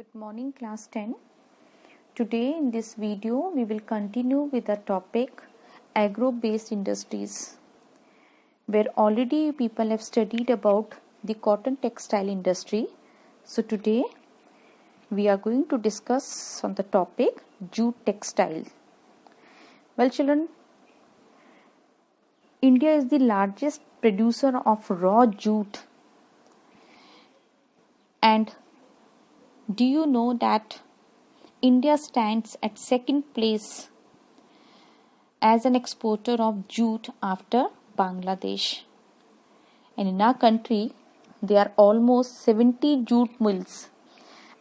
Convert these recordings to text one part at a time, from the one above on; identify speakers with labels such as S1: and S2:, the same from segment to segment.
S1: Good morning class 10. Today in this video we will continue with the topic agro-based industries, where already people have studied about the cotton textile industry. So today we are going to discuss on the topic jute textile. Well children, India is the largest producer of raw jute, and do you know that India stands at second place as an exporter of jute after Bangladesh? And in our country, there are almost 70 jute mills,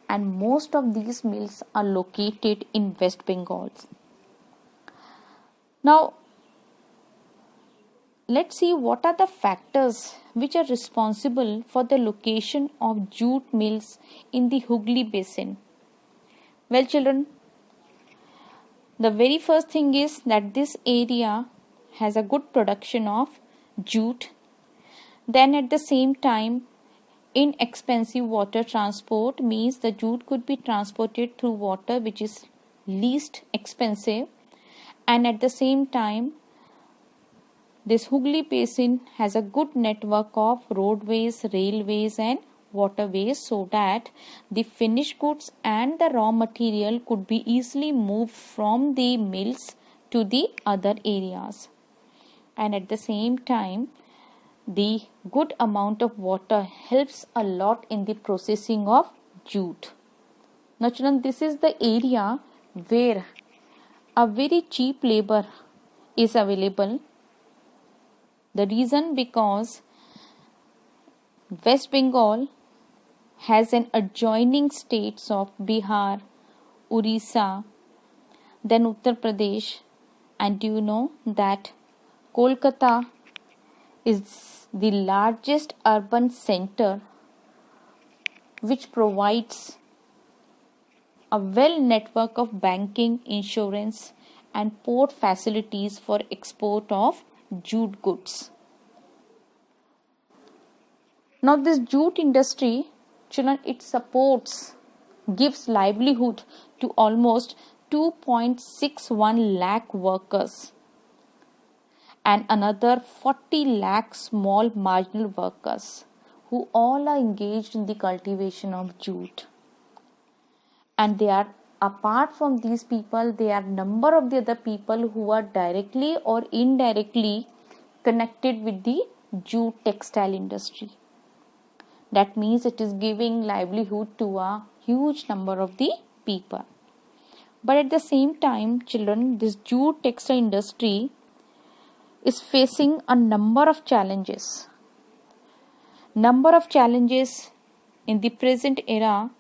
S1: and most of these mills are located in West Bengal. Now, let's see what are the factors which are responsible for the location of jute mills in the Hooghly Basin. Well children, the very first thing is that this area has a good production of jute. Then at the same time, inexpensive water transport means the jute could be transported through water which is least expensive, and at the same time this Hooghly Basin has a good network of roadways, railways and waterways, so that the finished goods and the raw material could be easily moved from the mills to the other areas. And at the same time, the good amount of water helps a lot in the processing of jute. Now children, this is the area where a very cheap labor is available. The reason because West Bengal has an adjoining states of Bihar, Orissa, then Uttar Pradesh, and do you know that Kolkata is the largest urban center which provides a well network of banking, insurance and port facilities for export of jute goods. Now this jute industry, children, it gives livelihood to almost 2.61 lakh workers and another 40 lakh small marginal workers who all are engaged in the cultivation of jute. And they are, apart from these people, there are number of the other people who are directly or indirectly connected with the jute textile industry. That means it is giving livelihood to a huge number of the people. But at the same time, children, this jute textile industry is facing a number of challenges. Number of challenges in the present era.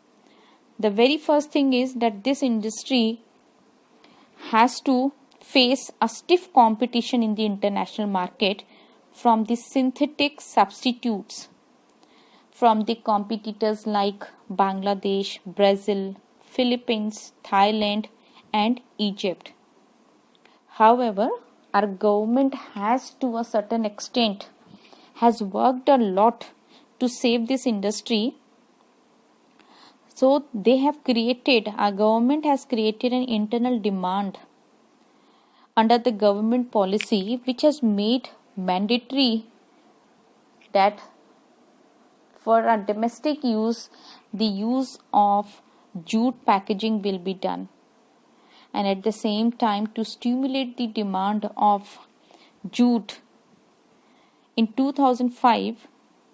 S1: The very first thing is that this industry has to face a stiff competition in the international market from the synthetic substitutes from the competitors like Bangladesh, Brazil, Philippines, Thailand and Egypt. However, our government has to a certain extent has worked a lot to save this industry. So our government has created an internal demand under the government policy which has made mandatory that for our domestic use, the use of jute packaging will be done. And at the same time, to stimulate the demand of jute, in 2005,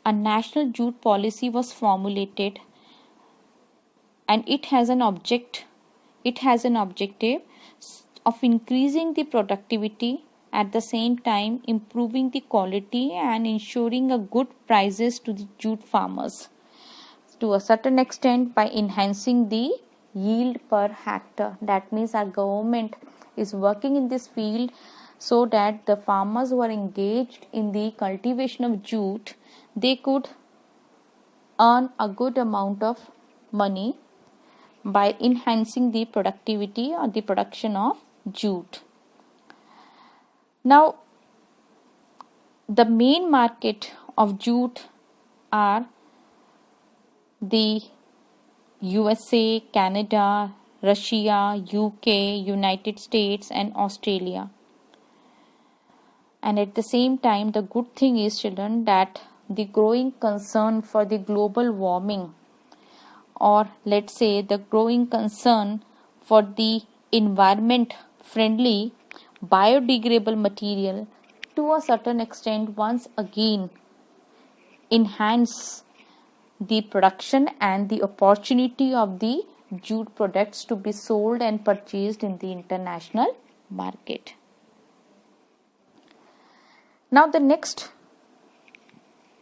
S1: a national jute policy was formulated, and it has an objective of increasing the productivity, at the same time improving the quality and ensuring a good prices to the jute farmers to a certain extent by enhancing the yield per hectare. That means our government is working in this field so that the farmers who are engaged in the cultivation of jute, they could earn a good amount of money by enhancing the productivity or the production of jute. Now, the main market of jute are the USA, Canada, Russia, UK, United States and Australia. And at the same time, the good thing is, children, that the growing concern for the global warming, or let's say the growing concern for the environment friendly biodegradable material, to a certain extent once again enhance the production and the opportunity of the jute products to be sold and purchased in the international market. Now the next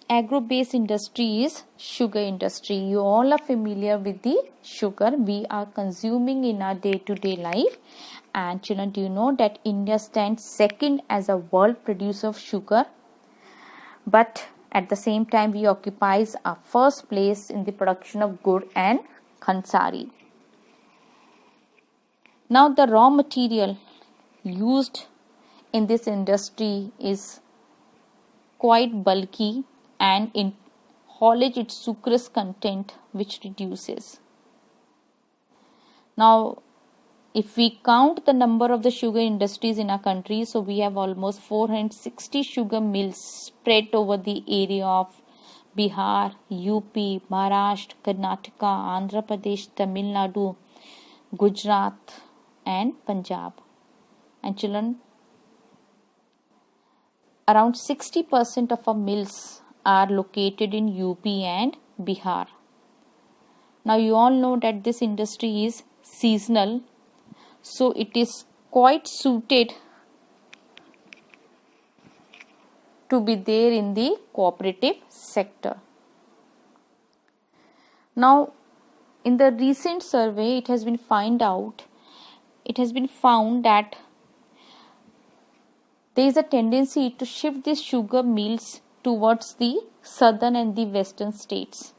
S1: agro-based industry is sugar industry. You all are familiar with the sugar we are consuming in our day-to-day life. And children, do you know that India stands second as a world producer of sugar? But at the same time, we occupies our first place in the production of gur and khansari. Now the raw material used in this industry is quite bulky and in haulage its sucrose content, which reduces. Now if we count the number of the sugar industries in our country, so we have almost 460 sugar mills spread over the area of Bihar, UP, Maharashtra, Karnataka, Andhra Pradesh, Tamil Nadu, Gujarat and Punjab. And children, around 60% of our mills are located in UP and Bihar. Now you all know that this industry is seasonal, so it is quite suited to be there in the cooperative sector. Now in the recent survey it has been found that there is a tendency to shift these sugar mills towards the southern and the western states.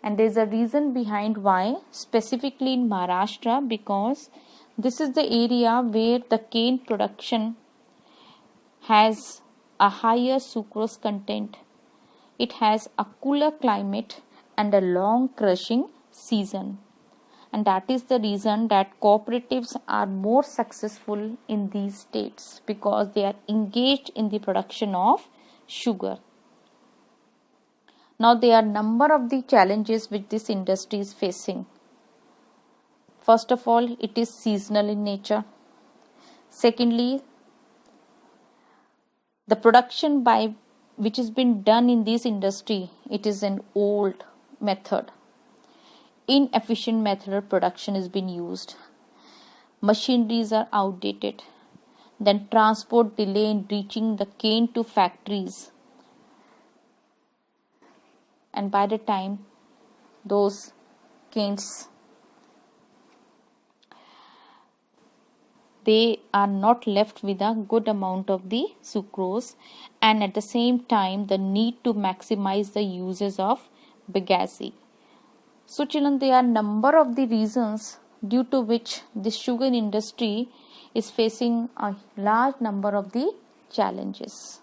S1: And there is a reason behind why, specifically in Maharashtra, because this is the area where the cane production has a higher sucrose content. It has a cooler climate and a long crushing season. And that is the reason that cooperatives are more successful in these states, because they are engaged in the production of sugar. Now there are number of the challenges which this industry is facing. First of all, it is seasonal in nature. Secondly, the production which has been done in this industry, it is an old method. Inefficient method of production has been used. Machineries are outdated. Then transport delay in reaching the cane to factories. And by the time those canes, they are not left with a good amount of the sucrose, and at the same time the need to maximize the uses of bagasse. So children, there are number of the reasons due to which the sugar industry is facing a large number of the challenges.